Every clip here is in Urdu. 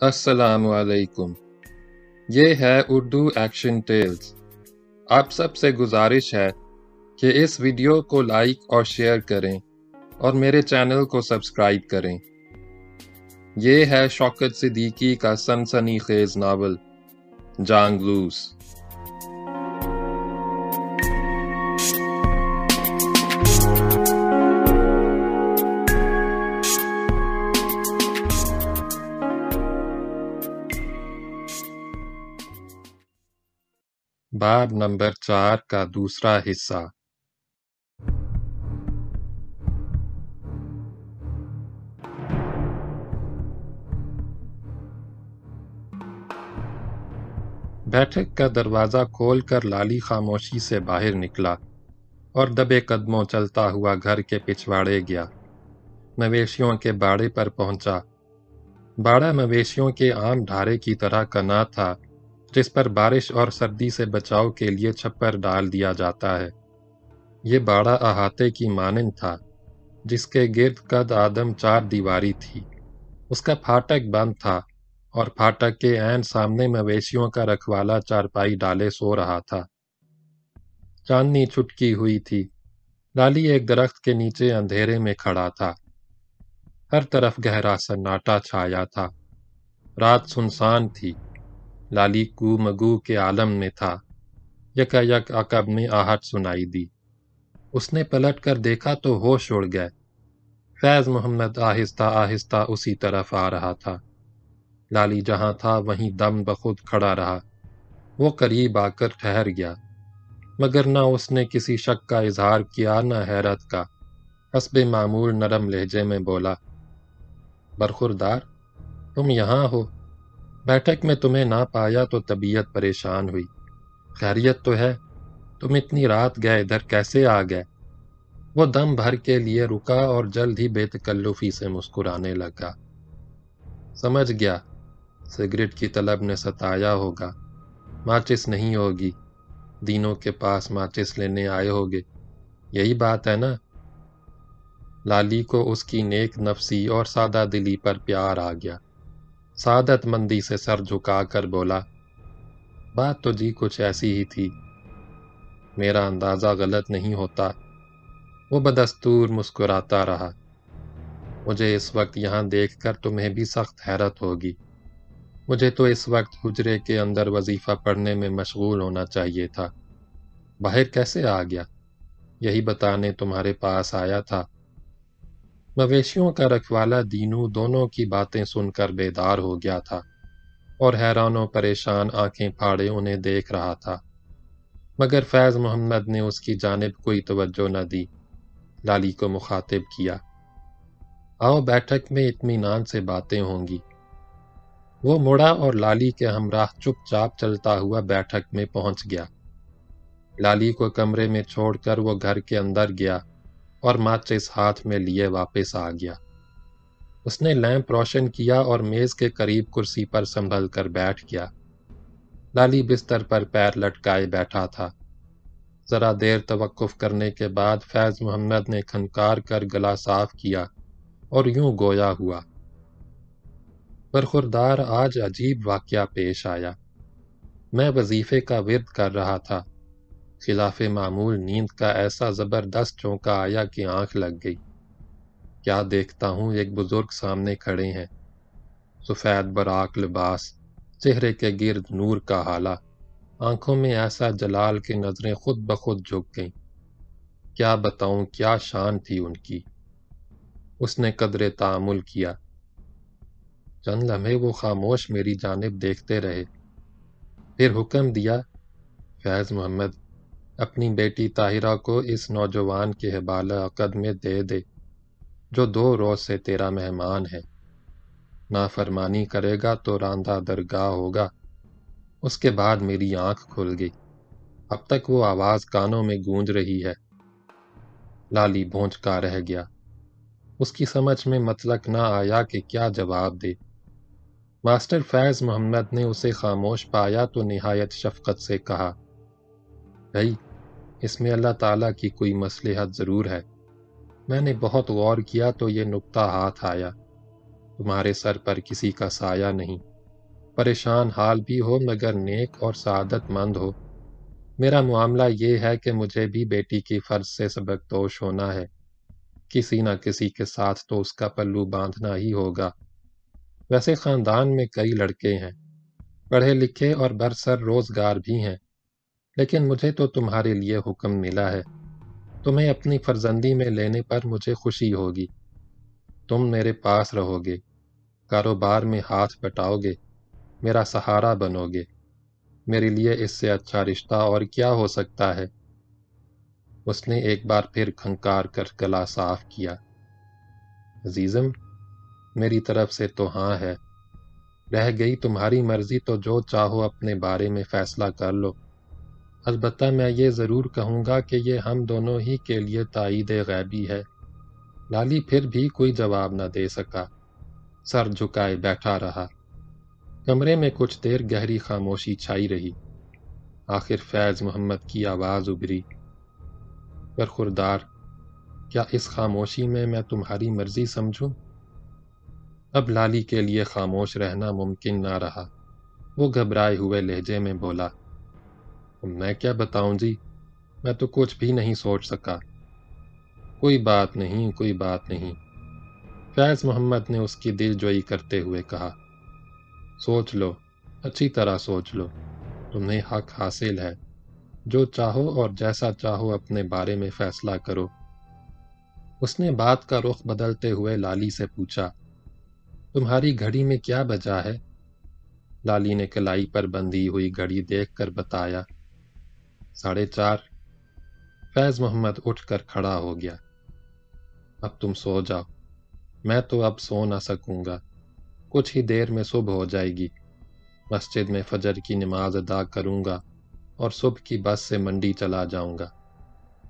السلام علیکم۔ یہ ہے اردو ایکشن ٹیلز۔ آپ سب سے گزارش ہے کہ اس ویڈیو کو لائک اور شیئر کریں اور میرے چینل کو سبسکرائب کریں۔ یہ ہے شوکت صدیقی کا سنسنی خیز ناول جانگ لوس۔ باب نمبر 4 کا دوسرا حصہ۔ بیٹھک کا دروازہ کھول کر لالی خاموشی سے باہر نکلا اور دبے قدموں چلتا ہوا گھر کے پچھواڑے گیا۔ مویشیوں کے باڑے پر پہنچا۔ باڑہ مویشیوں کے عام ڈھارے کی طرح کا نہ تھا جس پر بارش اور سردی سے بچاؤ کے لیے چھپر ڈال دیا جاتا ہے۔ یہ باڑہ احاطے کی مانند تھا جس کے گرد قد آدم 4 دیواری تھی۔ اس کا پھاٹک بند تھا اور پھاٹک کے عین سامنے مویشیوں کا رکھوالا چارپائی ڈالے سو رہا تھا۔ چاندنی چھٹکی ہوئی تھی۔ لالی ایک درخت کے نیچے اندھیرے میں کھڑا تھا۔ ہر طرف گہرا سناٹا چھایا تھا۔ رات سنسان تھی۔ لالی کو مگو کے عالم میں تھا۔ یکا یک عقب میں آہٹ سنائی دی۔ اس نے پلٹ کر دیکھا تو ہوش اڑ گئے۔ فیض محمد آہستہ آہستہ اسی طرف آ رہا تھا۔ لالی جہاں تھا وہیں دم بخود کھڑا رہا۔ وہ قریب آ کر ٹھہر گیا، مگر نہ اس نے کسی شک کا اظہار کیا نہ حیرت کا۔ حسب معمول نرم لہجے میں بولا، برخوردار، تم یہاں ہو؟ بیٹھک میں تمہیں نہ پایا تو طبیعت پریشان ہوئی۔ خیریت تو ہے؟ تم اتنی رات گئے ادھر کیسے آ گئے؟ وہ دم بھر کے لیے رکا اور جلد ہی بے تکلفی سے مسکرانے لگا۔ سمجھ گیا، سگریٹ کی طلب نے ستایا ہوگا۔ ماچس نہیں ہوگی، دینوں کے پاس ماچس لینے آئے ہوگے، یہی بات ہے نا؟ لالی کو اس کی نیک نفسی اور سادہ دلی پر پیار آ گیا۔ سعادت مندی سے سر جھکا کر بولا، بات تو جی کچھ ایسی ہی تھی۔ میرا اندازہ غلط نہیں ہوتا؟ وہ بدستور مسکراتا رہا۔ مجھے اس وقت یہاں دیکھ کر تمہیں بھی سخت حیرت ہوگی۔ مجھے تو اس وقت حجرے کے اندر وظیفہ پڑھنے میں مشغول ہونا چاہیے تھا۔ باہر کیسے آ گیا؟ یہی بتانے تمہارے پاس آیا تھا۔ مویشیوں کا رکھوالا دینو دونوں کی باتیں سن کر بیدار ہو گیا تھا اور حیران و پریشان آنکھیں پھاڑے انہیں دیکھ رہا تھا، مگر فیض محمد نے اس کی جانب کوئی توجہ نہ دی۔ لالی کو مخاطب کیا، آؤ بیٹھک میں اطمینان سے باتیں ہوں گی۔ وہ مڑا اور لالی کے ہمراہ چپ چاپ چلتا ہوا بیٹھک میں پہنچ گیا۔ لالی کو کمرے میں چھوڑ کر وہ گھر کے اندر گیا اور ماچس ہاتھ میں لیے واپس آ گیا۔ اس نے لیمپ روشن کیا اور میز کے قریب کرسی پر سنبھل کر بیٹھ گیا۔ لالی بستر پر پیر لٹکائے بیٹھا تھا۔ ذرا دیر توقف کرنے کے بعد فیض محمد نے کھنکار کر گلا صاف کیا اور یوں گویا ہوا، برخوردار، آج عجیب واقعہ پیش آیا۔ میں وظیفے کا ورد کر رہا تھا، خلاف معمول نیند کا ایسا زبردست چونکا آیا کہ آنکھ لگ گئی۔ کیا دیکھتا ہوں، ایک بزرگ سامنے کھڑے ہیں، سفید براق لباس، چہرے کے گرد نور کا ہالہ، آنکھوں میں ایسا جلال کہ نظریں خود بخود جھک گئیں۔ کیا بتاؤں کیا شان تھی ان کی۔ اس نے قدرے تأمل کیا۔ چند لمحے وہ خاموش میری جانب دیکھتے رہے، پھر حکم دیا، فیض محمد، اپنی بیٹی طاہرہ کو اس نوجوان کے حبالہ عقد میں دے دے جو 2 روز سے تیرا مہمان ہے۔ نافرمانی کرے گا تو راندہ درگاہ ہوگا۔ اس کے بعد میری آنکھ کھل گئی۔ اب تک وہ آواز کانوں میں گونج رہی ہے۔ لالی بھونچکا رہ گیا۔ اس کی سمجھ میں مطلق نہ آیا کہ کیا جواب دے۔ ماسٹر فیض محمد نے اسے خاموش پایا تو نہایت شفقت سے کہا، بھائی، اس میں اللہ تعالیٰ کی کوئی مصلحت ضرور ہے۔ میں نے بہت غور کیا تو یہ نکتہ ہاتھ آیا، تمہارے سر پر کسی کا سایہ نہیں، پریشان حال بھی ہو مگر نیک اور سعادت مند ہو۔ میرا معاملہ یہ ہے کہ مجھے بھی بیٹی کی فرض سے سبکدوش ہونا ہے، کسی نہ کسی کے ساتھ تو اس کا پلو باندھنا ہی ہوگا۔ ویسے خاندان میں کئی لڑکے ہیں، پڑھے لکھے اور برسر روزگار بھی ہیں، لیکن مجھے تو تمہارے لیے حکم ملا ہے۔ تمہیں اپنی فرزندی میں لینے پر مجھے خوشی ہوگی۔ تم میرے پاس رہو گے، کاروبار میں ہاتھ بٹاؤ گے، میرا سہارا بنو گے۔ میرے لیے اس سے اچھا رشتہ اور کیا ہو سکتا ہے؟ اس نے ایک بار پھر کھنکار کر گلا صاف کیا۔ عزیزم، میری طرف سے تو ہاں ہے۔ رہ گئی تمہاری مرضی تو جو چاہو اپنے بارے میں فیصلہ کر لو۔ البتہ میں یہ ضرور کہوں گا کہ یہ ہم دونوں ہی کے لیے تائید غیبی ہے۔ لالی پھر بھی کوئی جواب نہ دے سکا، سر جھکائے بیٹھا رہا۔ کمرے میں کچھ دیر گہری خاموشی چھائی رہی۔ آخر فیض محمد کی آواز ابھری، برخوردار، کیا اس خاموشی میں تمہاری مرضی سمجھوں؟ اب لالی کے لیے خاموش رہنا ممکن نہ رہا۔ وہ گھبرائے ہوئے لہجے میں بولا، میں کیا بتاؤں جی، میں تو کچھ بھی نہیں سوچ سکا۔ کوئی بات نہیں، کوئی بات نہیں، فیض محمد نے اس کی دل جوئی کرتے ہوئے کہا۔ سوچ لو، اچھی طرح سوچ لو، تمہیں حق حاصل ہے۔ جو چاہو اور جیسا چاہو اپنے بارے میں فیصلہ کرو۔ اس نے بات کا رخ بدلتے ہوئے لالی سے پوچھا، تمہاری گھڑی میں کیا بجا ہے؟ لالی نے کلائی پر بندھی ہوئی گھڑی دیکھ کر بتایا، 4:30۔ فیض محمد اٹھ کر کھڑا ہو گیا۔ اب تم سو جاؤ، میں تو اب سو نہ سکوں گا۔ کچھ ہی دیر میں صبح ہو جائے گی۔ مسجد میں فجر کی نماز ادا کروں گا اور صبح کی بس سے منڈی چلا جاؤں گا۔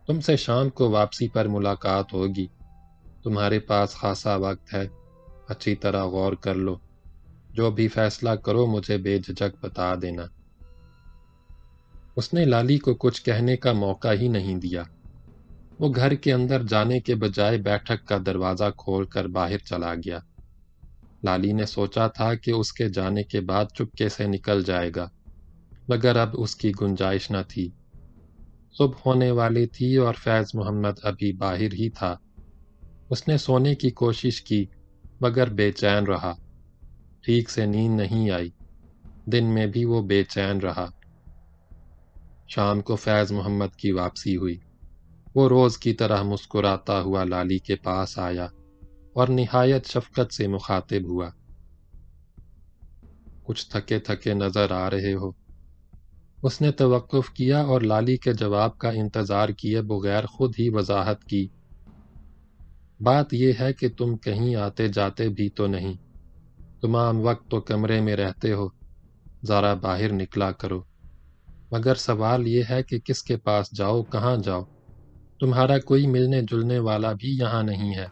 تم سے شام کو واپسی پر ملاقات ہوگی۔ تمہارے پاس خاصا وقت ہے، اچھی طرح غور کر لو۔ جو بھی فیصلہ کرو مجھے بے جھجک بتا دینا۔ اس نے لالی کو کچھ کہنے کا موقع ہی نہیں دیا۔ وہ گھر کے اندر جانے کے بجائے بیٹھک کا دروازہ کھول کر باہر چلا گیا۔ لالی نے سوچا تھا کہ اس کے جانے کے بعد چپکے سے نکل جائے گا، مگر اب اس کی گنجائش نہ تھی۔ صبح ہونے والی تھی اور فیض محمد ابھی باہر ہی تھا۔ اس نے سونے کی کوشش کی مگر بے چین رہا۔ ٹھیک سے نیند نہیں آئی۔ دن میں بھی وہ بے چین رہا۔ شام کو فیض محمد کی واپسی ہوئی۔ وہ روز کی طرح مسکراتا ہوا لالی کے پاس آیا اور نہایت شفقت سے مخاطب ہوا۔ کچھ تھکے تھکے نظر آ رہے ہو۔ اس نے توقف کیا اور لالی کے جواب کا انتظار کیے بغیر خود ہی وضاحت کی، بات یہ ہے کہ تم کہیں آتے جاتے بھی تو نہیں، تمام وقت تو کمرے میں رہتے ہو، ذرا باہر نکلا کرو۔ مگر سوال یہ ہے کہ کس کے پاس جاؤ، کہاں جاؤ؟ تمہارا کوئی ملنے جلنے والا بھی یہاں نہیں ہے۔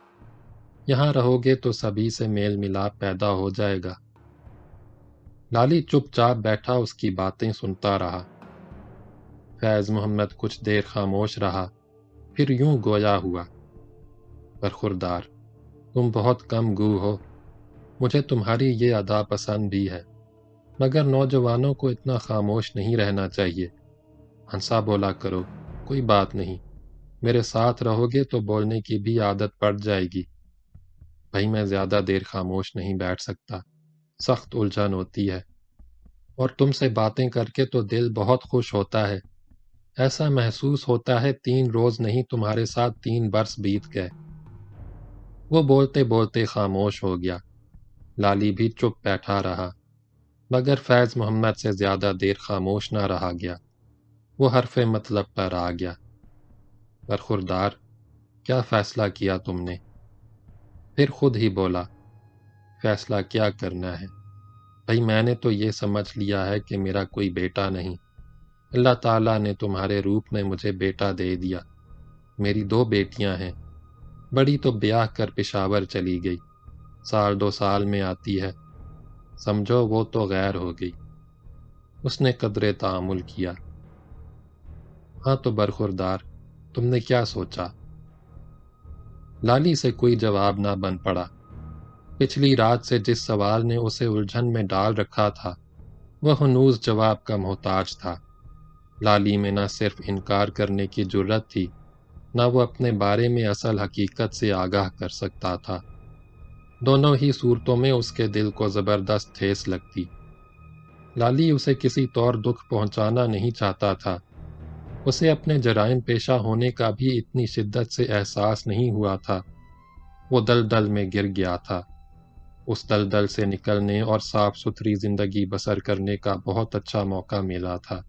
یہاں رہو گے تو سبھی سے میل ملاپ پیدا ہو جائے گا۔ لالی چپ چاپ بیٹھا اس کی باتیں سنتا رہا۔ فیض محمد کچھ دیر خاموش رہا، پھر یوں گویا ہوا، برخوردار، تم بہت کم گو ہو۔ مجھے تمہاری یہ ادا پسند بھی ہے، مگر نوجوانوں کو اتنا خاموش نہیں رہنا چاہیے۔ ہنسا بولا کرو، کوئی بات نہیں، میرے ساتھ رہو گے تو بولنے کی بھی عادت پڑ جائے گی۔ بھائی میں زیادہ دیر خاموش نہیں بیٹھ سکتا، سخت الجھن ہوتی ہے، اور تم سے باتیں کر کے تو دل بہت خوش ہوتا ہے۔ ایسا محسوس ہوتا ہے 3 روز نہیں تمہارے ساتھ 3 برس بیت گئے۔ وہ بولتے بولتے خاموش ہو گیا۔ لالی بھی چپ بیٹھا رہا، مگر فیض محمد سے زیادہ دیر خاموش نہ رہا گیا۔ وہ حرف مطلب پر آ گیا، برخوردار، کیا فیصلہ کیا تم نے؟ پھر خود ہی بولا، فیصلہ کیا کرنا ہے؟ بھائی میں نے تو یہ سمجھ لیا ہے کہ میرا کوئی بیٹا نہیں۔ اللہ تعالیٰ نے تمہارے روپ میں مجھے بیٹا دے دیا۔ میری 2 بیٹیاں ہیں، بڑی تو بیاہ کر پشاور چلی گئی، 1-2 سال میں آتی ہے، سمجھو وہ تو غیر ہو گئی۔ اس نے قدرے تعامل کیا۔ ہاں تو برخوردار، تم نے کیا سوچا؟ لالی سے کوئی جواب نہ بن پڑا۔ پچھلی رات سے جس سوال نے اسے الجھن میں ڈال رکھا تھا وہ ہنوز جواب کا محتاج تھا۔ لالی میں نہ صرف انکار کرنے کی جرت تھی، نہ وہ اپنے بارے میں اصل حقیقت سے آگاہ کر سکتا تھا۔ دونوں ہی صورتوں میں اس کے دل کو زبردست ٹھیس لگتی۔ لالی اسے کسی طور دکھ پہنچانا نہیں چاہتا تھا۔ اسے اپنے جرائم پیشہ ہونے کا بھی اتنی شدت سے احساس نہیں ہوا تھا۔ وہ دلدل میں گر گیا تھا۔ اس دلدل سے نکلنے اور صاف ستھری زندگی بسر کرنے کا بہت اچھا موقع ملا تھا،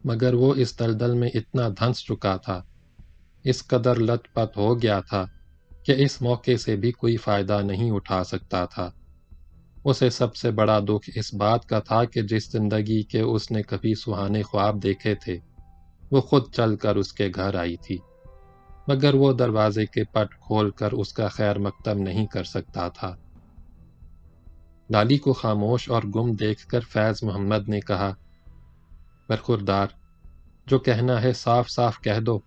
مگر وہ اس دلدل میں اتنا دھنس چکا تھا، اس قدر لت پت ہو گیا تھا کہ اس موقع سے بھی کوئی فائدہ نہیں اٹھا سکتا تھا۔ اسے سب سے بڑا دکھ اس بات کا تھا کہ جس زندگی کے اس نے کبھی سہانے خواب دیکھے تھے، وہ خود چل کر اس کے گھر آئی تھی، مگر وہ دروازے کے پٹ کھول کر اس کا خیر مقدم نہیں کر سکتا تھا۔ لالی کو خاموش اور گم دیکھ کر فیض محمد نے کہا، برخوردار، جو کہنا ہے صاف صاف کہہ دو۔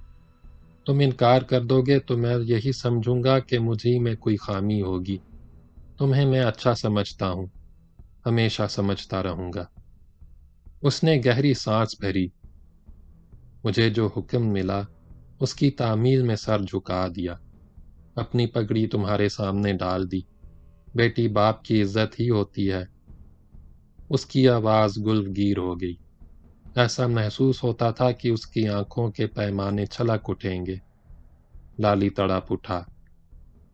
تم انکار کر دو گے تو میں یہی سمجھوں گا کہ مجھے میں کوئی خامی ہوگی۔ تمہیں میں اچھا سمجھتا ہوں، ہمیشہ سمجھتا رہوں گا۔ اس نے گہری سانس بھری۔ مجھے جو حکم ملا اس کی تعمیل میں سر جھکا دیا، اپنی پگڑی تمہارے سامنے ڈال دی۔ بیٹی باپ کی عزت ہی ہوتی ہے۔ اس کی آواز گلگیر ہو گئی۔ ایسا محسوس ہوتا تھا کہ اس کی آنکھوں کے پیمانے چھلک اٹھیں گے۔ لالی تڑپ اٹھا۔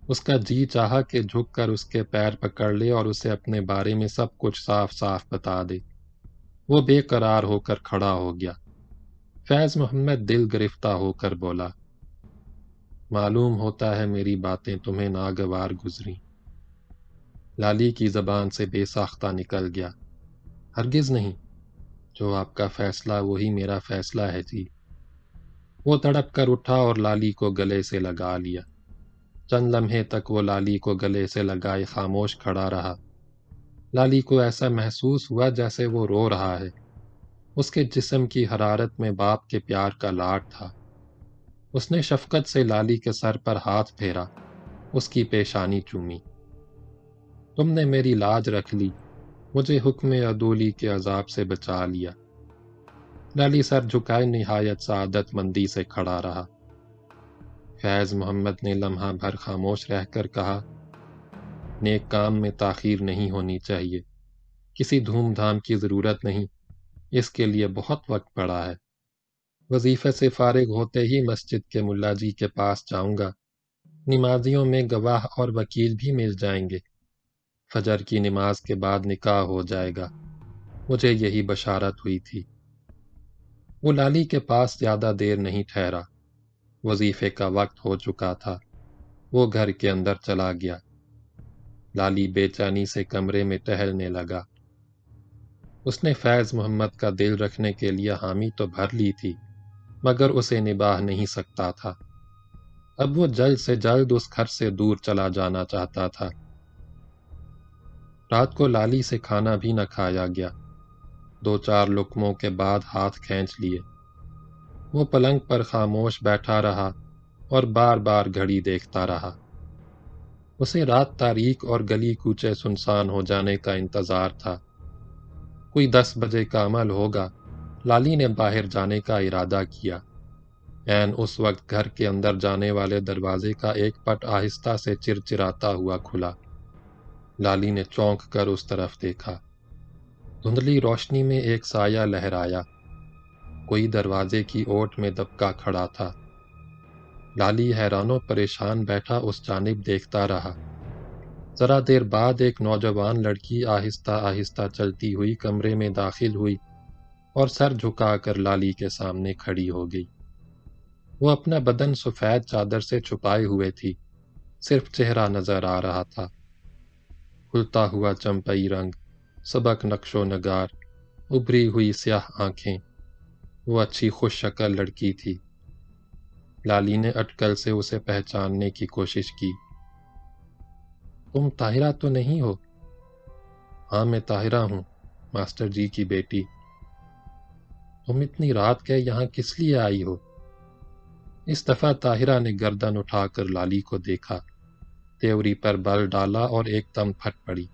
اس کا جی چاہا کہ جھک کر اس کے پیر پکڑ لے اور اسے اپنے بارے میں سب کچھ صاف صاف بتا دے۔ وہ بے قرار ہو کر کھڑا ہو گیا۔ فیض محمد دل گرفتہ ہو کر بولا، معلوم ہوتا ہے میری باتیں تمہیں ناگوار گزری۔ لالی کی زبان سے بے ساختہ نکل گیا، ہرگز نہیں، جو آپ کا فیصلہ وہی میرا فیصلہ ہے جی۔ وہ تڑپ کر اٹھا اور لالی کو گلے سے لگا لیا۔ چند لمحے تک وہ لالی کو گلے سے لگائے خاموش کھڑا رہا۔ لالی کو ایسا محسوس ہوا جیسے وہ رو رہا ہے۔ اس کے جسم کی حرارت میں باپ کے پیار کا لاٹ تھا۔ اس نے شفقت سے لالی کے سر پر ہاتھ پھیرا، اس کی پیشانی چومی۔ تم نے میری لاج رکھ لی، مجھے حکم عدولی کے عذاب سے بچا لیا۔ لالی سر جھکائے نہایت سعادت مندی سے کھڑا رہا۔ فیض محمد نے لمحہ بھر خاموش رہ کر کہا، نیک کام میں تاخیر نہیں ہونی چاہیے، کسی دھوم دھام کی ضرورت نہیں، اس کے لیے بہت وقت پڑا ہے۔ وظیفے سے فارغ ہوتے ہی مسجد کے ملا جی کے پاس جاؤں گا، نمازیوں میں گواہ اور وکیل بھی مل جائیں گے، فجر کی نماز کے بعد نکاح ہو جائے گا، مجھے یہی بشارت ہوئی تھی۔ وہ لالی کے پاس زیادہ دیر نہیں ٹھہرا، وظیفے کا وقت ہو چکا تھا۔ وہ گھر کے اندر چلا گیا۔ لالی بے چینی سے کمرے میں ٹہلنے لگا۔ اس نے فیض محمد کا دل رکھنے کے لیے حامی تو بھر لی تھی، مگر اسے نبھا نہیں سکتا تھا۔ اب وہ جلد سے جلد اس گھر سے دور چلا جانا چاہتا تھا۔ رات کو لالی سے کھانا بھی نہ کھایا گیا۔ 2-4 لقموں کے بعد ہاتھ کھینچ لیے۔ وہ پلنگ پر خاموش بیٹھا رہا اور بار بار گھڑی دیکھتا رہا۔ اسے رات تاریک اور گلی کوچے سنسان ہو جانے کا انتظار تھا۔ کوئی 10 بجے کا عمل ہوگا۔ لالی نے باہر جانے کا ارادہ کیا۔ عین اس وقت گھر کے اندر جانے والے دروازے کا ایک پٹ آہستہ سے چرچراتا ہوا کھلا۔ لالی نے چونک کر اس طرف دیکھا۔ دھندلی روشنی میں ایک سایہ لہرایا، کوئی دروازے کی اوٹ میں دبکا کھڑا تھا۔ لالی حیران و پریشان بیٹھا اس جانب دیکھتا رہا۔ ذرا دیر بعد ایک نوجوان لڑکی آہستہ آہستہ چلتی ہوئی کمرے میں داخل ہوئی اور سر جھکا کر لالی کے سامنے کھڑی ہو گئی۔ وہ اپنا بدن سفید چادر سے چھپائے ہوئے تھی، صرف چہرہ نظر آ رہا تھا۔ کھلتا ہوا چمپئی رنگ، سبک نقش و نگار، ابری ہوئی سیاہ آنکھیں، وہ اچھی خوش شکل لڑکی تھی۔ لالی نے اٹکل سے اسے پہچاننے کی کوشش کی۔ تم طاہرہ تو نہیں ہو؟ ہاں میں طاہرہ ہوں، ماسٹر جی کی بیٹی۔ تم اتنی رات کے یہاں کس لیے آئی ہو؟ اس دفعہ طاہرہ نے گردن اٹھا کر لالی کو دیکھا، تیوری پر بل ڈالا اور ایک دم پھٹ پڑی۔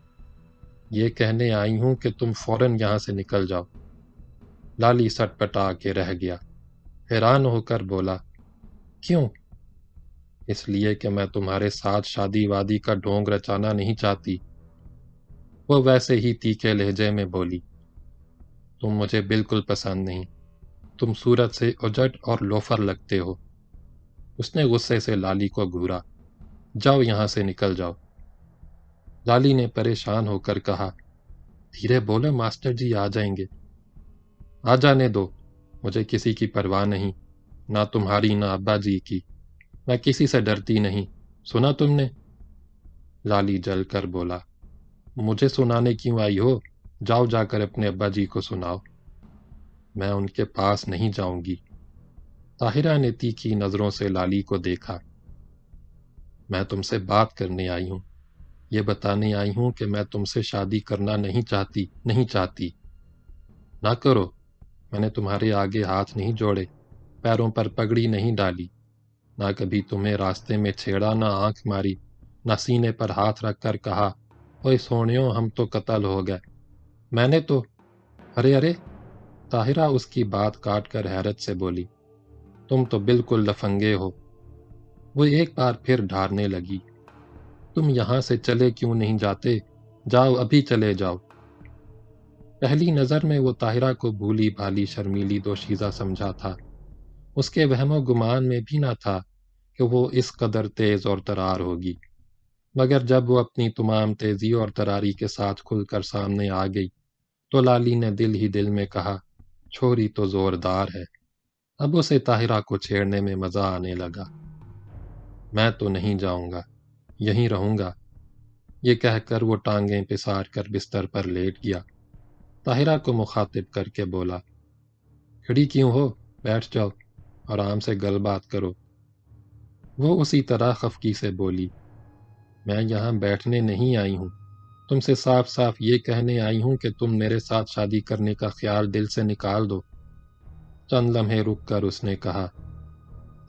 یہ کہنے آئی ہوں کہ تم فوراً یہاں سے نکل جاؤ۔ لالی سٹ پٹا کے رہ گیا، حیران ہو کر بولا، کیوں؟ اس لیے کہ میں تمہارے ساتھ شادی وادی کا ڈھونگ رچانا نہیں چاہتی۔ وہ ویسے ہی تیکھے لہجے میں بولی، تم مجھے بالکل پسند نہیں، تم صورت سے اجٹ اور لوفر لگتے ہو۔ اس نے غصے سے لالی کو گھورا، جاؤ یہاں سے نکل جاؤ۔ لالی نے پریشان ہو کر کہا، دھیرے بولو ماسٹر جی آ جائیں گے۔ آ جانے دو، مجھے کسی کی پرواہ نہیں، نہ تمہاری نہ ابا جی کی، میں کسی سے ڈرتی نہیں، سنا تم نے؟ لالی جل کر بولا، مجھے سنانے کیوں آئی ہو؟ جاؤ جا کر اپنے ابا جی کو سناؤ۔ میں ان کے پاس نہیں جاؤں گی۔ طاہرہ نے تیکھی نظروں سے لالی کو دیکھا۔ میں تم سے بات کرنے آئی ہوں، یہ بتانے آئی ہوں کہ میں تم سے شادی کرنا نہیں چاہتی۔ نہ کرو، میں نے تمہارے آگے ہاتھ نہیں جوڑے، پیروں پر پگڑی نہیں ڈالی، نہ کبھی تمہیں راستے میں چھیڑا، نہ آنکھ ماری، نہ سینے پر ہاتھ رکھ کر کہا، اوئے سونیوں ہم تو قتل ہو گئے۔ میں نے تو… ارے طاہرہ اس کی بات کاٹ کر حیرت سے بولی، تم تو بالکل لفنگے ہو۔ وہ ایک بار پھر ڈھارنے لگی، تم یہاں سے چلے کیوں نہیں جاتے؟ جاؤ، ابھی چلے جاؤ۔ پہلی نظر میں وہ طاہرہ کو بھولی بھالی شرمیلی دوشیزہ سمجھا تھا۔ اس کے وہم و گمان میں بھی نہ تھا کہ وہ اس قدر تیز اور ترار ہوگی، مگر جب وہ اپنی تمام تیزی اور تراری کے ساتھ کھل کر سامنے آ گئی تو لالی نے دل ہی دل میں کہا، چھوری تو زوردار ہے۔ اب اسے طاہرہ کو چھیڑنے میں مزہ آنے لگا۔ میں تو نہیں جاؤں گا، یہیں رہوں گا۔ یہ کہہ کر وہ ٹانگیں پسار کر بستر پر لیٹ گیا۔ طاہرہ کو مخاطب کر کے بولا، کھڑی کیوں ہو؟ بیٹھ جاؤ، آرام سے گل بات کرو۔ وہ اسی طرح خفگی سے بولی، میں یہاں بیٹھنے نہیں آئی ہوں، تم سے صاف صاف یہ کہنے آئی ہوں کہ تم میرے ساتھ شادی کرنے کا خیال دل سے نکال دو۔ چند لمحے رک کر اس نے کہا،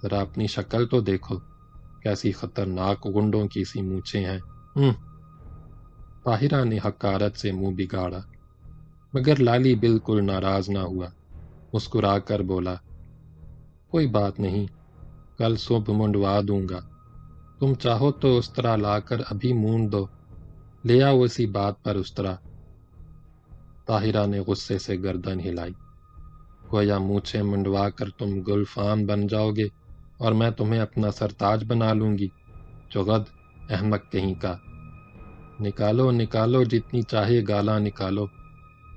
ذرا اپنی شکل تو دیکھو، کیسی خطرناک گنڈوں کی سی مونچھیں ہیں۔ طاہرہ نے حقارت سے منہ بگاڑا، مگر لالی بالکل ناراض نہ ہوا، مسکرا کر بولا، کوئی بات نہیں، کل صبح منڈوا دوں گا، تم چاہو تو استرا لا کر ابھی مونڈ دو، لے آؤ اسی بات پر استرا۔ طاہرہ نے غصے سے گردن ہلائی، گویا مونچھیں منڈوا کر تم گلفام بن جاؤ گے اور میں تمہیں اپنا سرتاج بنا لوں گی۔ چغد، احمق کہیں کا، نکالو نکالو جتنی چاہے گالاں نکالو،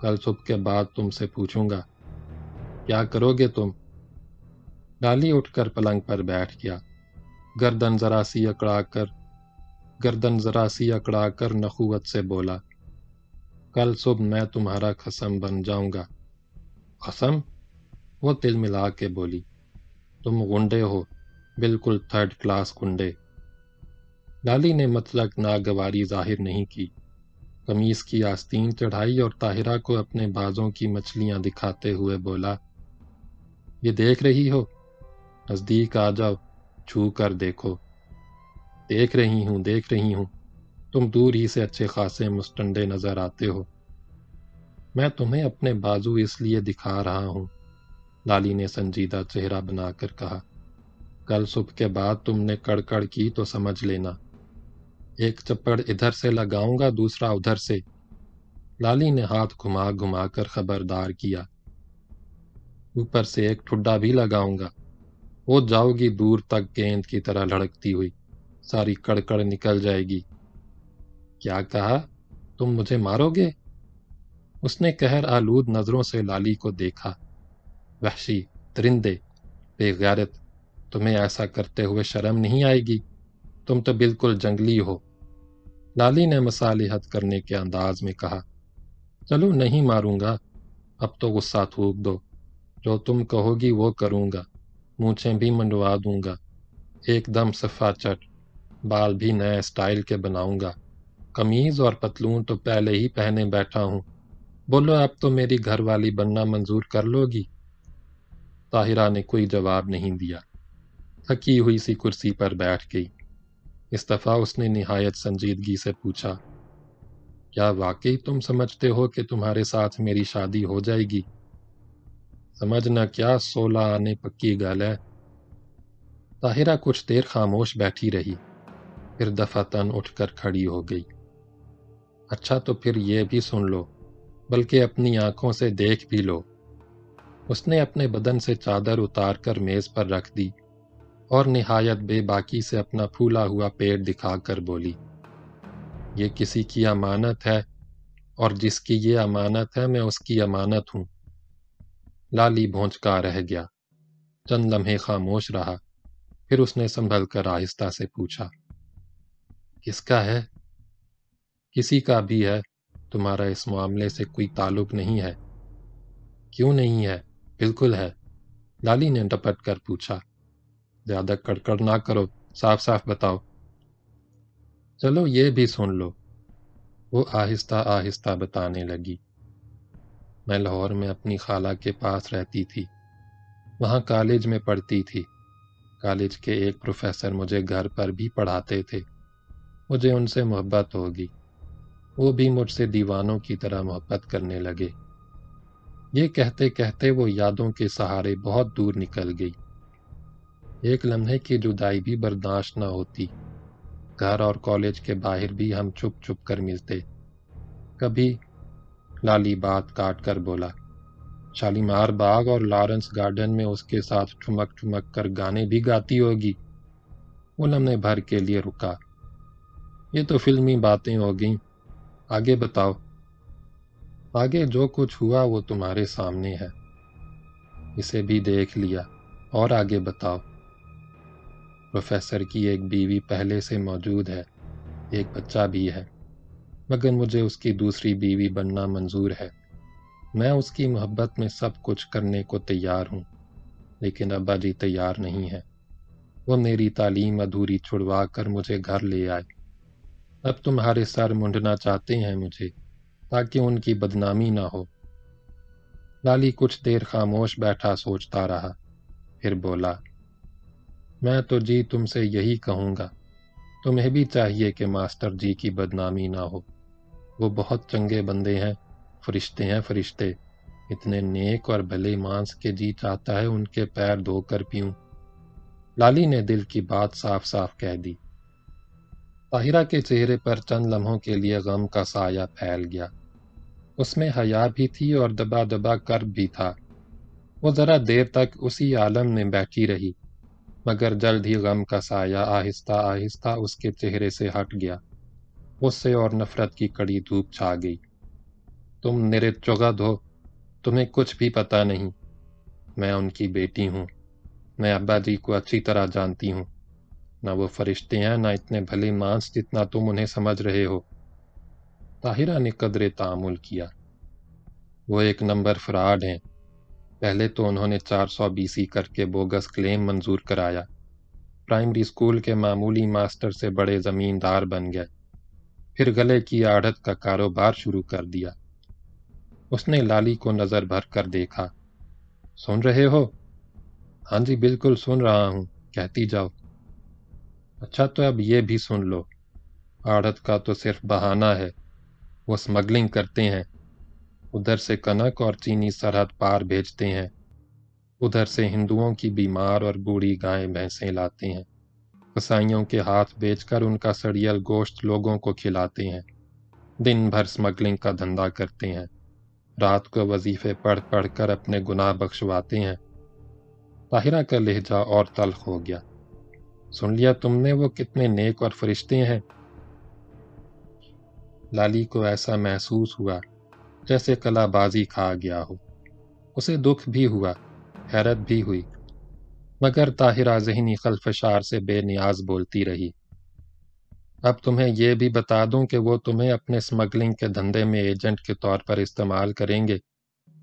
کل صبح کے بعد تم سے پوچھوں گا، کیا کرو گے تم؟ لالی اٹھ کر پلنگ پر بیٹھ گیا، گردن ذرا سی اکڑا کر نخوت سے بولا، کل صبح میں تمہارا خصم بن جاؤں گا۔ خصم؟ وہ تل ملا کے بولی، تم غنڈے ہو، بالکل تھرڈ کلاس غنڈے۔ لالی نے مطلق ناگواری ظاہر نہیں کی، قمیص کی آستین چڑھائی اور طاہرہ کو اپنے بازوں کی مچھلیاں دکھاتے ہوئے بولا، یہ دیکھ رہی ہو؟ نزدیک آ جاؤ، چھو کر دیکھو۔ دیکھ رہی ہوں، تم دور ہی سے اچھے خاصے مستنڈے نظر آتے ہو۔ میں تمہیں اپنے بازو اس لیے دکھا رہا ہوں، لالی نے سنجیدہ چہرہ بنا کر کہا، کل صبح کے بعد تم نے کڑکڑ کی تو سمجھ لینا، ایک چپڑ ادھر سے لگاؤں گا، دوسرا ادھر سے۔ لالی نے ہاتھ گھما گھما کر خبردار کیا، اوپر سے ایک ٹھڈا بھی لگاؤں گا، وہ جاؤ گی دور تک گیند کی طرح لڑکتی ہوئی، ساری کڑکڑ نکل جائے گی۔ کیا کہا؟ تم مجھے مارو گے؟ اس نے قہر آلود نظروں سے لالی کو دیکھا، وحشی، درندے، بے غیرت، تمہیں ایسا کرتے ہوئے شرم نہیں آئے گی؟ تم تو بالکل جنگلی ہو۔ لالی نے مصالحت کرنے کے انداز میں کہا، چلو نہیں ماروں گا، اب تو غصہ تھوک دو، جو تم کہو گی وہ کروں گا، مونچھیں بھی منڈوا دوں گا، ایک دم صفا چٹ، بال بھی نئے سٹائل کے بناؤں گا، قمیض اور پتلون تو پہلے ہی پہنے بیٹھا ہوں، بولو اب تو میری گھر والی بننا منظور کر لو گی؟ طاہرہ نے کوئی جواب نہیں دیا، تھکی ہوئی سی کرسی پر بیٹھ گئی۔ اس دفعہ اس نے نہایت سنجیدگی سے پوچھا، کیا واقعی تم سمجھتے ہو کہ تمہارے ساتھ میری شادی ہو جائے گی؟ سمجھنا کیا 16 آنے پکی گل ہے۔ طاہرہ کچھ دیر خاموش بیٹھی رہی، پھر دفعتاً اٹھ کر کھڑی ہو گئی۔ اچھا تو پھر یہ بھی سن لو، بلکہ اپنی آنکھوں سے دیکھ بھی لو۔ اس نے اپنے بدن سے چادر اتار کر میز پر رکھ دی اور نہایت بے باکی سے اپنا پھولا ہوا پیٹ دکھا کر بولی، یہ کسی کی امانت ہے، اور جس کی یہ امانت ہے میں اس کی امانت ہوں۔ لالی بھونچکا رہ گیا، چند لمحے خاموش رہا، پھر اس نے سنبھل کر آہستہ سے پوچھا، کس کا ہے؟ کسی کا بھی ہے، تمہارا اس معاملے سے کوئی تعلق نہیں ہے۔ کیوں نہیں ہے؟ بالکل ہے، لالی نے ڈپٹ کر پوچھا۔ زیادہ کڑکڑ نہ کرو، صاف صاف بتاؤ۔ چلو یہ بھی سن لو، وہ آہستہ آہستہ بتانے لگی۔ میں لاہور میں اپنی خالہ کے پاس رہتی تھی، وہاں کالج میں پڑھتی تھی۔ کالج کے ایک پروفیسر مجھے گھر پر بھی پڑھاتے تھے، مجھے ان سے محبت ہوگی، وہ بھی مجھ سے دیوانوں کی طرح محبت کرنے لگے۔ یہ کہتے کہتے وہ یادوں کے سہارے بہت دور نکل گئی۔ ایک لمحے کی جدائی بھی برداشت نہ ہوتی، گھر اور کالج کے باہر بھی ہم چھپ چھپ کر ملتے۔ کبھی لالی بات کاٹ کر بولا، شالیمار باغ اور لارنس گارڈن میں اس کے ساتھ ٹھمک ٹھمک کر گانے بھی گاتی ہوگی۔ وہ لمحے بھر کے لیے رکا۔ یہ تو فلمی باتیں ہو گئیں، آگے بتاؤ۔ آگے جو کچھ ہوا وہ تمہارے سامنے ہے، اسے بھی دیکھ لیا، اور آگے بتاؤ۔ پروفیسر کی ایک بیوی پہلے سے موجود ہے، ایک بچہ بھی ہے، مگر مجھے اس کی دوسری بیوی بننا منظور ہے۔ میں اس کی محبت میں سب کچھ کرنے کو تیار ہوں، لیکن ابا جی تیار نہیں ہے۔ وہ میری تعلیم ادھوری چھڑوا کر مجھے گھر لے آئے۔ اب تمہارے سر منڈنا چاہتے ہیں مجھے، تاکہ ان کی بدنامی نہ ہو۔ لالی کچھ دیر خاموش بیٹھا سوچتا رہا، پھر بولا، میں تو جی تم سے یہی کہوں گا، تمہیں بھی چاہیے کہ ماسٹر جی کی بدنامی نہ ہو۔ وہ بہت چنگے بندے ہیں، فرشتے ہیں فرشتے، اتنے نیک اور بھلے مانس کے جی چاہتا ہے ان کے پیر دھو کر پیوں۔ لالی نے دل کی بات صاف صاف کہہ دی۔ طاہرہ کے چہرے پر چند لمحوں کے لیے غم کا سایہ پھیل گیا۔ اس میں حیا بھی تھی اور دبا دبا کرب بھی تھا۔ وہ ذرا دیر تک اسی عالم میں بیٹھی رہی، مگر جلد ہی غم کا سایہ آہستہ آہستہ اس کے چہرے سے ہٹ گیا۔ غصے اور نفرت کی کڑی دھوپ چھا گئی۔ تم نرت چغد ہو، تمہیں کچھ بھی پتہ نہیں۔ میں ان کی بیٹی ہوں، میں ابا جی کو اچھی طرح جانتی ہوں، نہ وہ فرشتے ہیں نہ اتنے بھلے مانس جتنا تم انہیں سمجھ رہے ہو۔ طاہرہ نے قدرے تعامل کیا۔ وہ ایک نمبر فراڈ ہیں۔ پہلے تو انہوں نے 420 کر کے بوگس کلیم منظور کرایا، پرائمری اسکول کے معمولی ماسٹر سے بڑے زمیندار بن گئے، پھر گلے کی آڑت کا کاروبار شروع کر دیا۔ اس نے لالی کو نظر بھر کر دیکھا۔ سن رہے ہو؟ ہاں جی بالکل سن رہا ہوں، کہتی جاؤ۔ اچھا تو اب یہ بھی سن لو، آڑت کا تو صرف بہانہ ہے، وہ سمگلنگ کرتے ہیں، ادھر سے کنک اور چینی سرحد پار بھیجتے ہیں، ادھر سے ہندوؤں کی بیمار اور بوڑھی گائیں بھینسیں لاتے ہیں، قصائیوں کے ہاتھ بیچ کر ان کا سڑیل گوشت لوگوں کو کھلاتے ہیں، دن بھر سمگلنگ کا دھندا کرتے ہیں، رات کو وظیفے پڑھ پڑھ کر اپنے گناہ بخشواتے ہیں۔ طاہرہ کا لہجہ اور تلخ ہو گیا۔ سن لیا تم نے وہ کتنے نیک اور فرشتے ہیں؟ لالی کو ایسا محسوس ہوا جیسے کلا بازی کھا گیا ہو۔ اسے دکھ بھی ہوا، حیرت بھی ہوئی، مگر طاہرہ ذہنی خلفشار سے بے نیاز بولتی رہی۔ اب تمہیں یہ بھی بتا دوں کہ وہ تمہیں اپنے سمگلنگ کے دھندے میں ایجنٹ کے طور پر استعمال کریں گے،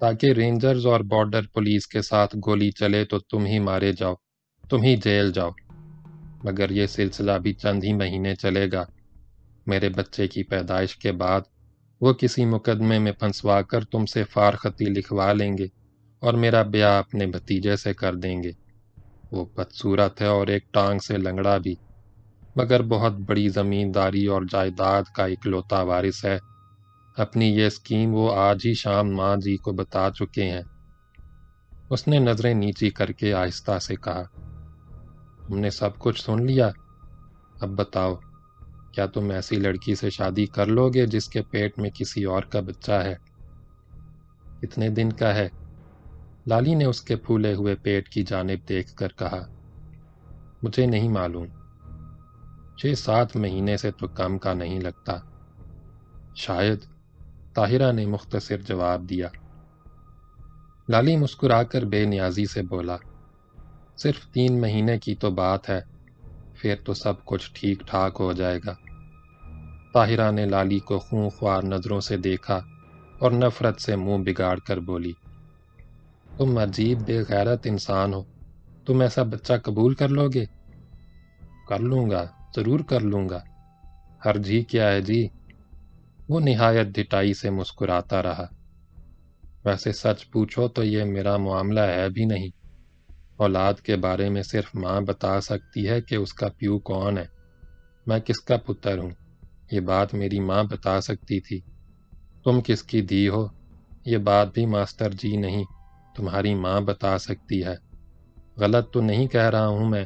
تاکہ رینجرز اور بارڈر پولیس کے ساتھ گولی چلے تو تم ہی مارے جاؤ، تم ہی جیل جاؤ۔ مگر یہ سلسلہ بھی چند ہی مہینے چلے گا۔ میرے بچے کی پیدائش کے بعد وہ کسی مقدمے میں پھنسوا کر تم سے فارختی لکھوا لیں گے اور میرا بیاہ اپنے بھتیجے سے کر دیں گے۔ وہ بدصورت ہے اور ایک ٹانگ سے لنگڑا بھی، مگر بہت بڑی زمینداری اور جائیداد کا اکلوتا وارث ہے۔ اپنی یہ اسکیم وہ آج ہی شام ماں جی کو بتا چکے ہیں۔ اس نے نظریں نیچی کر کے آہستہ سے کہا، تم نے سب کچھ سن لیا؟ اب بتاؤ، کیا تم ایسی لڑکی سے شادی کر لو گے جس کے پیٹ میں کسی اور کا بچہ ہے؟ کتنے دن کا ہے؟ لالی نے اس کے پھولے ہوئے پیٹ کی جانب دیکھ کر کہا، مجھے نہیں معلوم، 6-7 مہینے سے تو کم کا نہیں لگتا۔ شاید، طاہرہ نے مختصر جواب دیا۔ لالی مسکرا کر بے نیازی سے بولا، صرف 3 مہینے کی تو بات ہے، پھر تو سب کچھ ٹھیک ٹھاک ہو جائے گا۔ طاہرہ نے لالی کو خونخوار نظروں سے دیکھا اور نفرت سے منہ بگاڑ کر بولی، تم عجیب بے غیرت انسان ہو، تم ایسا بچہ قبول کر لو گے؟ کر لوں گا، ضرور کر لوں گا، حرج ہی کیا ہے جی؟ وہ نہایت ڈھٹائی سے مسکراتا رہا۔ ویسے سچ پوچھو تو یہ میرا معاملہ ہے بھی نہیں، اولاد کے بارے میں صرف ماں بتا سکتی ہے کہ اس کا پیو کون ہے، میں کس کا پتر ہوں، یہ بات میری ماں بتا سکتی تھی۔ تم کس کی دھی ہو، یہ بات بھی ماسٹر جی نہیں، تمہاری ماں بتا سکتی ہے۔ غلط تو نہیں کہہ رہا ہوں میں؟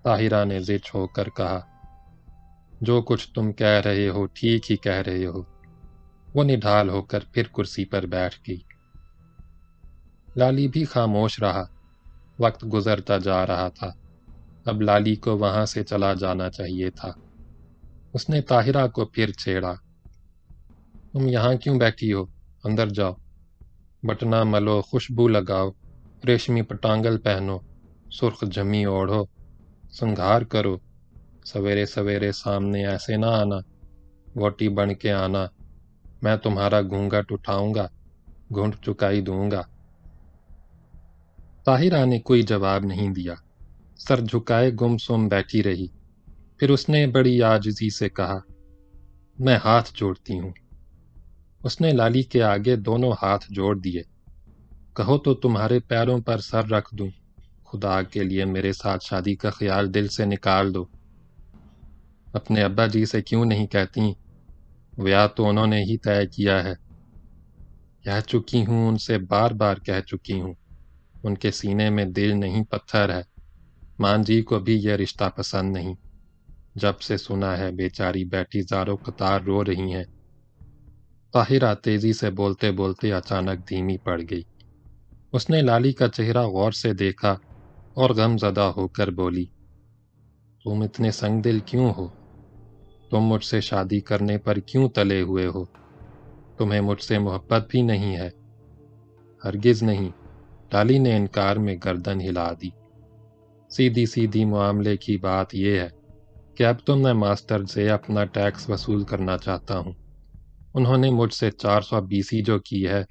طاہرہ نے زچ ہو کر کہا، جو کچھ تم کہہ رہے ہو ٹھیک ہی کہہ رہے ہو۔ وہ نڈھال ہو کر پھر کرسی پر بیٹھ گئی۔ لالی بھی خاموش رہا۔ وقت گزرتا جا رہا تھا، اب لالی کو وہاں سے چلا جانا چاہیے تھا۔ اس نے طاہرہ کو پھر چھیڑا، تم یہاں کیوں بیٹھی ہو؟ اندر جاؤ، بٹنا ملو، خوشبو لگاؤ، ریشمی پٹانگل پہنو، سرخ جمی اوڑھو، سنگھار کرو، سویرے سویرے سامنے ایسے نہ آنا، ووٹی بن کے آنا، میں تمہارا گھونگھٹ اٹھاؤں گا، گھونٹ چکائی دوں گا۔ طاہرہ نے کوئی جواب نہیں دیا، سر جھکائے گم سم بیٹھی رہی۔ پھر اس نے بڑی عاجزی سے کہا، میں ہاتھ جوڑتی ہوں۔ اس نے لالی کے آگے دونوں ہاتھ جوڑ دیے، کہو تو تمہارے پیروں پر سر رکھ دوں، خدا کے لیے میرے ساتھ شادی کا خیال دل سے نکال دو۔ اپنے ابا جی سے کیوں نہیں کہتی؟ بیاہ تو انہوں نے ہی طے کیا ہے۔ کہہ چکی ہوں، ان سے بار بار کہہ چکی ہوں، ان کے سینے میں دل نہیں پتھر ہے۔ مان جی کو بھی یہ رشتہ پسند نہیں، جب سے سنا ہے بیچاری بیٹی زاروں قطار رو رہی ہیں۔ طاہرہ تیزی سے بولتے بولتے اچانک دھیمی پڑ گئی۔ اس نے لالی کا چہرہ غور سے دیکھا اور غم زدہ ہو کر بولی، تم اتنے سنگ دل کیوں ہو؟ تم مجھ سے شادی کرنے پر کیوں تلے ہوئے ہو؟ تمہیں مجھ سے محبت بھی نہیں ہے؟ ہرگز نہیں، لالی نے انکار میں گردن ہلا دی۔ سیدھی سیدھی معاملے کی بات یہ ہے کہ اب تو میں ماسٹر سے اپنا ٹیکس وصول کرنا چاہتا ہوں۔ انہوں نے مجھ سے 420 جو کی ہے۔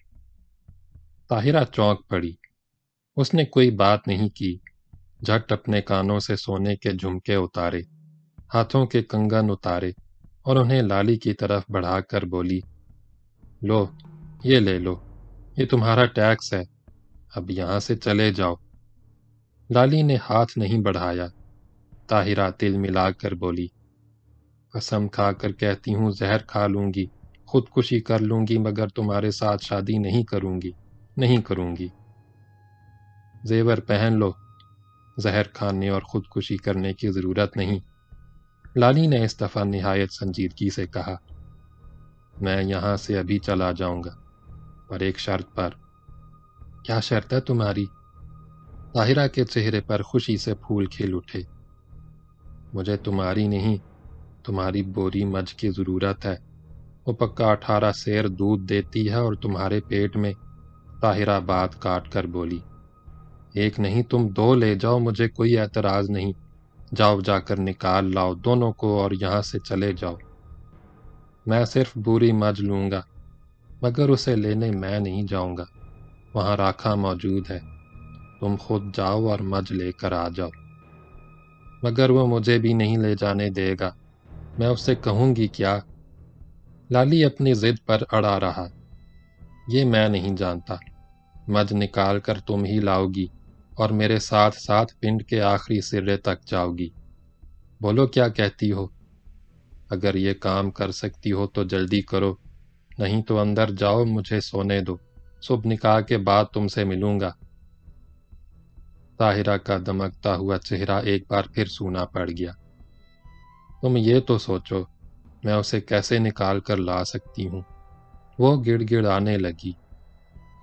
طاہرہ چونک پڑی۔ اس نے کوئی بات نہیں کی، جھٹ اپنے کانوں سے سونے کے جھمکے اتارے، ہاتھوں کے کنگن اتارے اور انہیں لالی کی طرف بڑھا کر بولی، لو، یہ لے لو، یہ تمہارا ٹیکس ہے، اب یہاں سے چلے جاؤ۔ لالی نے ہاتھ نہیں بڑھایا۔ طاہرہ تل ملا کر بولی، قسم کھا کر کہتی ہوں زہر کھا لوں گی، خودکشی کر لوں گی، مگر تمہارے ساتھ شادی نہیں کروں گی، نہیں کروں گی۔ زیور پہن لو، زہر کھانے اور خودکشی کرنے کی ضرورت نہیں۔ لالی نے اس دفعہ نہایت سنجیدگی سے کہا، میں یہاں سے ابھی چلا جاؤں گا، پر ایک شرط پر۔ کیا شرط ہے تمہاری؟ طاہرہ کے چہرے پر خوشی سے پھول کھل اٹھے۔ مجھے تمہاری نہیں، تمہاری بوری مجھ کی ضرورت ہے، وہ پکا 18 سیر دودھ دیتی ہے اور تمہارے پیٹ میں۔ طاہرہ بات کاٹ کر بولی، ایک نہیں تم 2 لے جاؤ، مجھے کوئی اعتراض نہیں، جاؤ جا کر نکال لاؤ دونوں کو اور یہاں سے چلے جاؤ۔ میں صرف بوری مجھ لوں گا، مگر اسے لینے میں نہیں جاؤں گا، وہاں راکھا موجود ہے، تم خود جاؤ اور مجھ لے کر آ جاؤ۔ مگر وہ مجھے بھی نہیں لے جانے دے گا، میں اسے کہوں گی کیا؟ لالی اپنی ضد پر اڑا رہا، یہ میں نہیں جانتا، مجھ نکال کر تم ہی لاؤ گی اور میرے ساتھ ساتھ پنڈ کے آخری سرے تک جاؤ گی۔ بولو کیا کہتی ہو؟ اگر یہ کام کر سکتی ہو تو جلدی کرو، نہیں تو اندر جاؤ، مجھے سونے دو، صبح نکاح کے بعد تم سے ملوں گا۔ طاہرہ کا دمکتا ہوا چہرہ ایک بار پھر سونا پڑ گیا۔ تم یہ تو سوچو، میں اسے کیسے نکال کر لا سکتی ہوں؟ وہ گڑ گڑانے لگی۔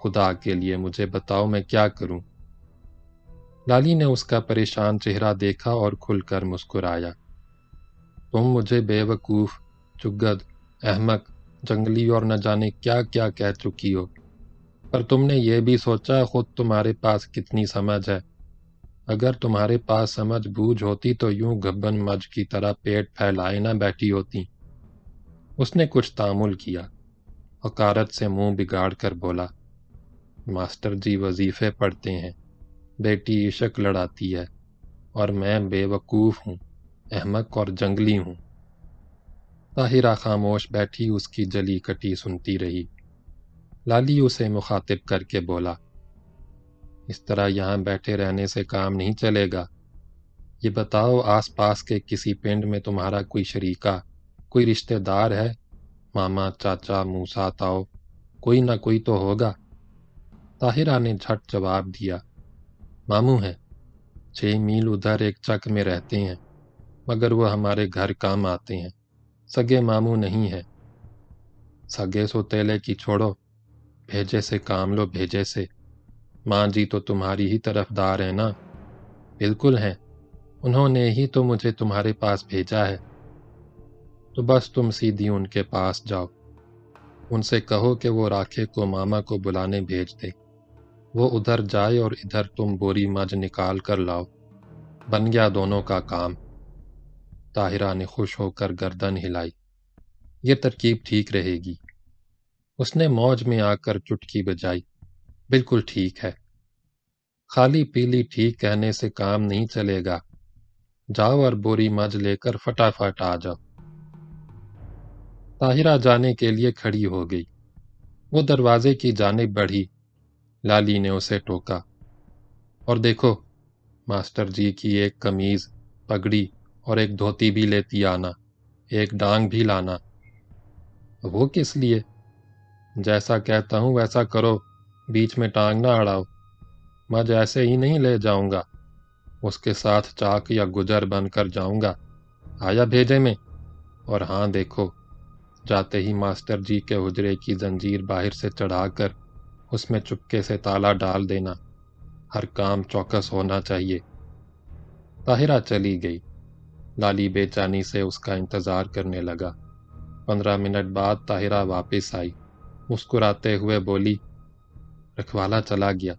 خدا کے لیے مجھے بتاؤ میں کیا کروں؟ لالی نے اس کا پریشان چہرہ دیکھا اور کھل کر مسکرایا۔ تم مجھے بے وقوف، چگد، احمق، جنگلی اور نہ جانے کیا کیا کہہ چکی ہو، پر تم نے یہ بھی سوچا خود تمہارے پاس کتنی سمجھ ہے؟ اگر تمہارے پاس سمجھ بوجھ ہوتی تو یوں گبن مجھ کی طرح پیٹ پھیلائے نہ بیٹھی ہوتی۔ اس نے کچھ تامل کیا، حقارت سے منہ بگاڑ کر بولا، ماسٹر جی وظیفے پڑھتے ہیں، بیٹی عشق لڑاتی ہے، اور میں بے وقوف ہوں، احمق اور جنگلی ہوں۔ طاہرہ خاموش بیٹھی اس کی جلی کٹی سنتی رہی۔ لالی اسے مخاطب کر کے بولا، اس طرح یہاں بیٹھے رہنے سے کام نہیں چلے گا۔ یہ بتاؤ، آس پاس کے کسی پنڈ میں تمہارا کوئی شریکہ، کوئی رشتہ دار ہے؟ ماما، چاچا، موسا، تاؤ، کوئی نہ کوئی تو ہوگا۔ طاہرہ نے جھٹ جواب دیا، ماموں ہیں، 6 میل ادھر ایک چک میں رہتے ہیں، مگر وہ ہمارے گھر کام آتے ہیں، سگے ماموں نہیں ہیں۔ سگے سوتیلے کی چھوڑو، بھیجے سے کام لو، بھیجے سے۔ ماں جی تو تمہاری ہی طرفدار ہیں نا؟ بالکل ہیں، انہوں نے ہی تو مجھے تمہارے پاس بھیجا ہے۔ تو بس تم سیدھی ان کے پاس جاؤ، ان سے کہو کہ وہ راکھے کو ماما کو بلانے بھیج دے، وہ ادھر جائے اور ادھر تم بوری مجھ نکال کر لاؤ، بن گیا دونوں کا کام۔ طاہرہ نے خوش ہو کر گردن ہلائی، یہ ترکیب ٹھیک رہے گی۔ اس نے موج میں آ کر چٹکی بجائی، بالکل ٹھیک ہے۔ خالی پیلی ٹھیک کہنے سے کام نہیں چلے گا، جاؤ اور بوری مجھ لے کر فٹافٹ آ جاؤ۔ طاہرہ جانے کے لیے کھڑی ہو گئی، وہ دروازے کی جانب بڑھی۔ لالی نے اسے ٹوکا، اور دیکھو، ماسٹر جی کی ایک قمیض، پگڑی اور ایک دھوتی بھی لیتی آنا، ایک ڈانگ بھی لانا۔ وہ کس لیے؟ جیسا کہتا ہوں ویسا کرو، بیچ میں ٹانگ نہ اڑاؤ۔ مجھ ایسے ہی نہیں لے جاؤں گا، اس کے ساتھ چاک یا گجر بن کر جاؤں گا، آیا بھیجے میں؟ اور ہاں دیکھو، جاتے ہی ماسٹر جی کے حجرے کی زنجیر باہر سے چڑھا کر اس میں چپکے سے تالا ڈال دینا، ہر کام چوکس ہونا چاہیے۔ طاہرہ چلی گئی۔ لالی بے چینی سے اس کا انتظار کرنے لگا۔ 15 منٹ بعد طاہرہ واپس آئی، مسکراتے ہوئے بولی، رکھوالا چلا گیا،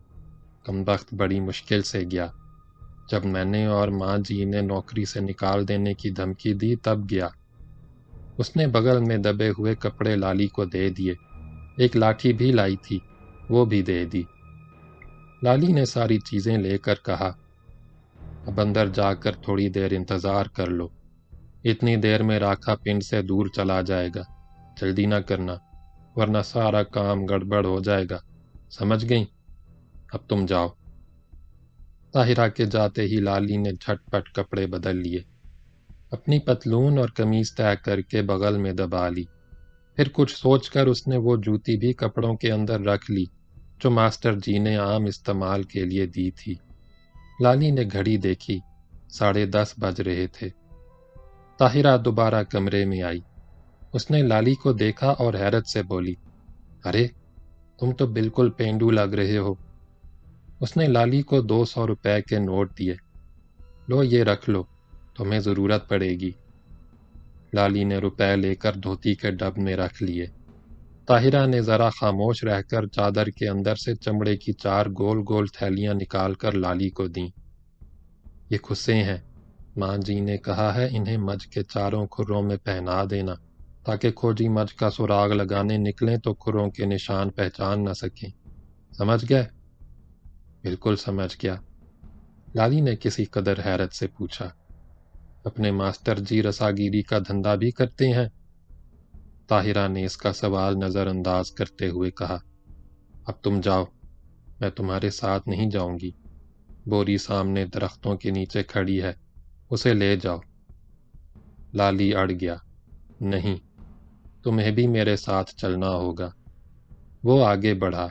کمبخت بڑی مشکل سے گیا، جب میں نے اور ماں جی نے نوکری سے نکال دینے کی دھمکی دی تب گیا۔ اس نے بغل میں دبے ہوئے کپڑے لالی کو دے دیے، ایک لاٹھی بھی لائی تھی، وہ بھی دے دی۔ لالی نے ساری چیزیں لے کر کہا، اب اندر جا کر تھوڑی دیر انتظار کر لو، اتنی دیر میں راکھا پنڈ سے دور چلا جائے گا، جلدی نہ کرنا، ورنہ سارا کام گڑبڑ ہو جائے گا، سمجھ گئیں؟ اب تم جاؤ۔ طاہرہ کے جاتے ہی لالی نے جھٹ پٹ کپڑے بدل لیے، اپنی پتلون اور قمیض طے کر کے بغل میں دبا لی۔ پھر کچھ سوچ کر اس نے وہ جوتی بھی کپڑوں کے اندر رکھ لی جو ماسٹر جی نے عام استعمال کے لیے دی تھی۔ لالی نے گھڑی دیکھی، 10:30 بج رہے تھے۔ طاہرہ دوبارہ کمرے میں آئی، اس نے لالی کو دیکھا اور حیرت سے بولی، ارے تم تو بالکل پینڈو لگ رہے ہو۔ اس نے لالی کو 200 روپے کے نوٹ دیے، لو یہ رکھ لو، تمہیں ضرورت پڑے گی۔ لالی نے روپے لے کر دھوتی کے ڈب میں رکھ لیے۔ طاہرہ نے ذرا خاموش رہ کر چادر کے اندر سے چمڑے کی 4 گول گول تھیلیاں نکال کر لالی کو دیں۔ یہ خصے ہیں، ماں جی نے کہا ہے انہیں مجھ کے چاروں کھروں میں پہنا دینا، تاکہ کھوجی مجھ کا سراغ لگانے نکلیں تو کھروں کے نشان پہچان نہ سکیں، سمجھ گئے؟ بالکل سمجھ گیا۔ لالی نے کسی قدر حیرت سے پوچھا، اپنے ماسٹر جی رساگیری کا دھندا بھی کرتے ہیں؟ طاہرہ نے اس کا سوال نظر انداز کرتے ہوئے کہا، اب تم جاؤ، میں تمہارے ساتھ نہیں جاؤں گی، بوری سامنے درختوں کے نیچے کھڑی ہے، اسے لے جاؤ۔ لالی اڑ گیا، نہیں، تمہیں بھی میرے ساتھ چلنا ہوگا۔ وہ آگے بڑھا۔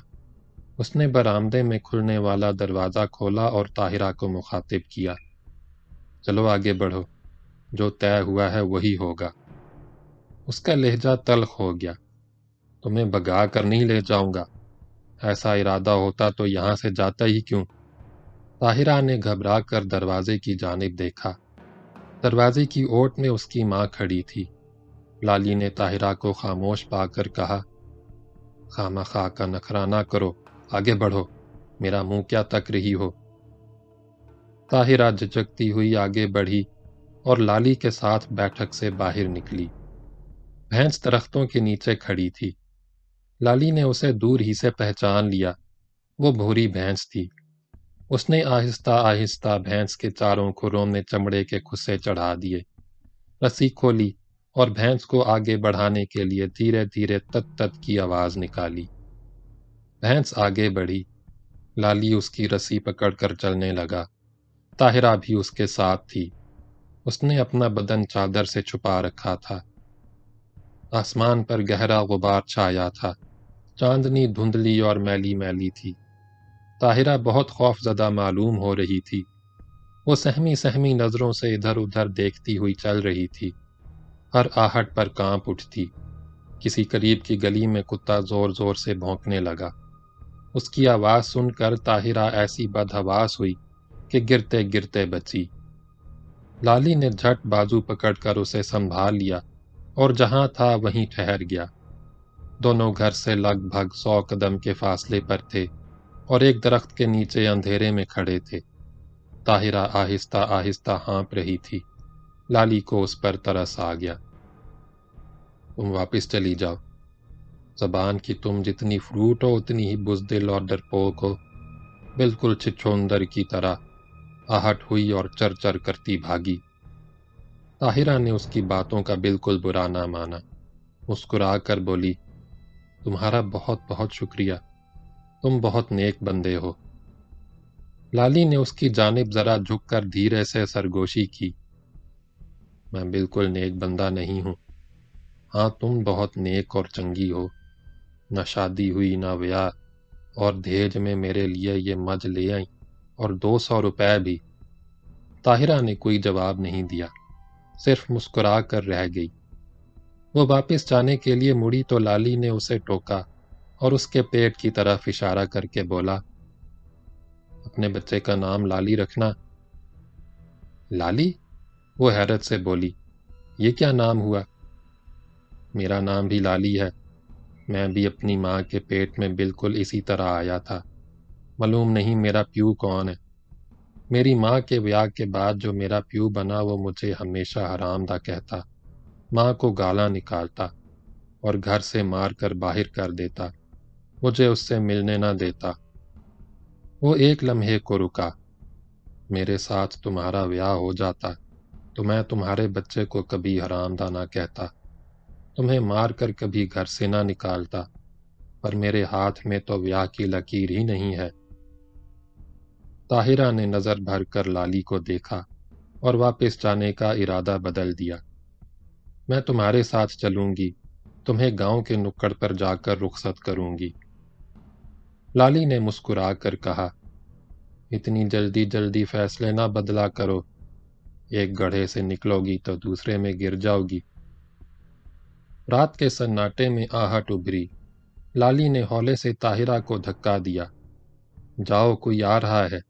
اس نے برآمدے میں کھلنے والا دروازہ کھولا اور طاہرہ کو مخاطب کیا۔ چلو آگے بڑھو، جو طے ہوا ہے وہی ہوگا۔ اس کا لہجہ تلخ ہو گیا۔ تمہیں بگا کر نہیں لے جاؤں گا، ایسا ارادہ ہوتا تو یہاں سے جاتا ہی کیوں؟ طاہرہ نے گھبرا کر دروازے کی جانب دیکھا۔ دروازے کی اوٹ میں اس کی ماں کھڑی تھی۔ لالی نے طاہرہ کو خاموش پا کر کہا، خامہ خواہ کا نخرہ نہ کرو، آگے بڑھو، میرا منہ کیا تک رہی ہو؟ طاہرہ جھجکتی ہوئی آگے بڑھی اور لالی کے ساتھ بیٹھک سے باہر نکلی۔ بھینس درختوں کے نیچے کھڑی تھی۔ لالی نے اسے دور ہی سے پہچان لیا۔ وہ بھوری بھینس تھی۔ اس نے آہستہ آہستہ بھینس کے چاروں کھروں میں چمڑے کے کھسے چڑھا دیے، رسی کھولی اور بھینس کو آگے بڑھانے کے لیے دھیرے دھیرے تت تت کی آواز نکالی۔ بھینس آگے بڑھی۔ لالی اس کی رسی پکڑ کر چلنے لگا۔ طاہرہ بھی اس کے ساتھ تھی۔ اس نے اپنا بدن چادر سے چھپا رکھا تھا۔ آسمان پر گہرا غبار چھایا تھا۔ چاندنی دھندلی اور میلی میلی تھی۔ طاہرہ بہت خوف زدہ معلوم ہو رہی تھی۔ وہ سہمی سہمی نظروں سے ادھر ادھر دیکھتی ہوئی چل رہی تھی۔ ہر آہٹ پر کانپ اٹھتی۔ کسی قریب کی گلی میں کتا زور زور سے بھونکنے لگا۔ اس کی آواز سن کر طاہرہ ایسی بدحواس ہوئی کہ گرتے گرتے بچی۔ لالی نے جھٹ بازو پکڑ کر اسے سنبھال لیا اور جہاں تھا وہیں ٹھہر گیا۔ دونوں گھر سے لگ بھگ 100 قدم کے فاصلے پر تھے اور ایک درخت کے نیچے اندھیرے میں کھڑے تھے۔ طاہرہ آہستہ آہستہ ہانپ رہی تھی۔ لالی کو اس پر ترس آ گیا۔ تم واپس چلی جاؤ۔ زبان کی تم جتنی فروٹ ہو اتنی ہی بزدل اور ڈرپوک ہو، بالکل چھچھوندر کی طرح۔ آہٹ ہوئی اور چر چر کرتی بھاگی۔ طاہرہ نے اس کی باتوں کا بالکل برا نہ مانا۔ مسکرا کر بولی، تمہارا بہت بہت شکریہ، تم بہت نیک بندے ہو۔ لالی نے اس کی جانب ذرا جھک کر دھیرے سے سرگوشی کی۔ میں بالکل نیک بندہ نہیں ہوں۔ ہاں تم بہت نیک اور چنگی ہو، نہ شادی ہوئی نہ بیاہ، اور دھیج میں میرے لیے یہ مجھ لے آئیں اور 200 روپے بھی۔ طاہرہ نے کوئی جواب نہیں دیا، صرف مسکرا کر رہ گئی۔ وہ واپس جانے کے لیے مڑی تو لالی نے اسے ٹوکا اور اس کے پیٹ کی طرف اشارہ کر کے بولا، اپنے بچے کا نام لالی رکھنا۔ لالی؟ وہ حیرت سے بولی، یہ کیا نام ہوا؟ میرا نام بھی لالی ہے۔ میں بھی اپنی ماں کے پیٹ میں بالکل اسی طرح آیا تھا۔ معلوم نہیں میرا پیو کون ہے۔ میری ماں کے بیاہ کے بعد جو میرا پیو بنا وہ مجھے ہمیشہ حرام دا کہتا، ماں کو گالاں نکالتا اور گھر سے مار کر باہر کر دیتا، مجھے اس سے ملنے نہ دیتا۔ وہ ایک لمحے کو رکا۔ میرے ساتھ تمہارا بیاہ ہو جاتا تو میں تمہارے بچے کو کبھی حرام دا نہ کہتا، تمہیں مار کر کبھی گھر سے نہ نکالتا، پر میرے ہاتھ میں تو بیاہ کی لکیر ہی نہیں ہے۔ طاہرہ نے نظر بھر کر لالی کو دیکھا اور واپس جانے کا ارادہ بدل دیا۔ میں تمہارے ساتھ چلوں گی، تمہیں گاؤں کے نکڑ پر جا کر رخصت کروں گی۔ لالی نے مسکرا کر کہا، اتنی جلدی جلدی فیصلے نہ بدلا کرو، ایک گڑھے سے نکلو گی تو دوسرے میں گر جاؤ گی۔ رات کے سناٹے میں آہٹ ابھری۔ لالی نے ہولے سے طاہرہ کو دھکا دیا، جاؤ کوئی آ رہا ہے۔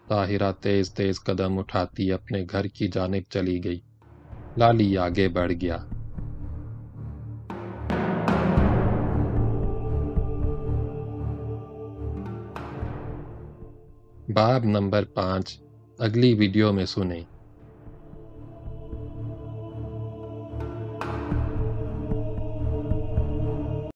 طاہرہ تیز تیز قدم اٹھاتی اپنے گھر کی جانب چلی گئی۔ لالی آگے بڑھ گیا۔ باب نمبر 5 اگلی ویڈیو میں سنیں۔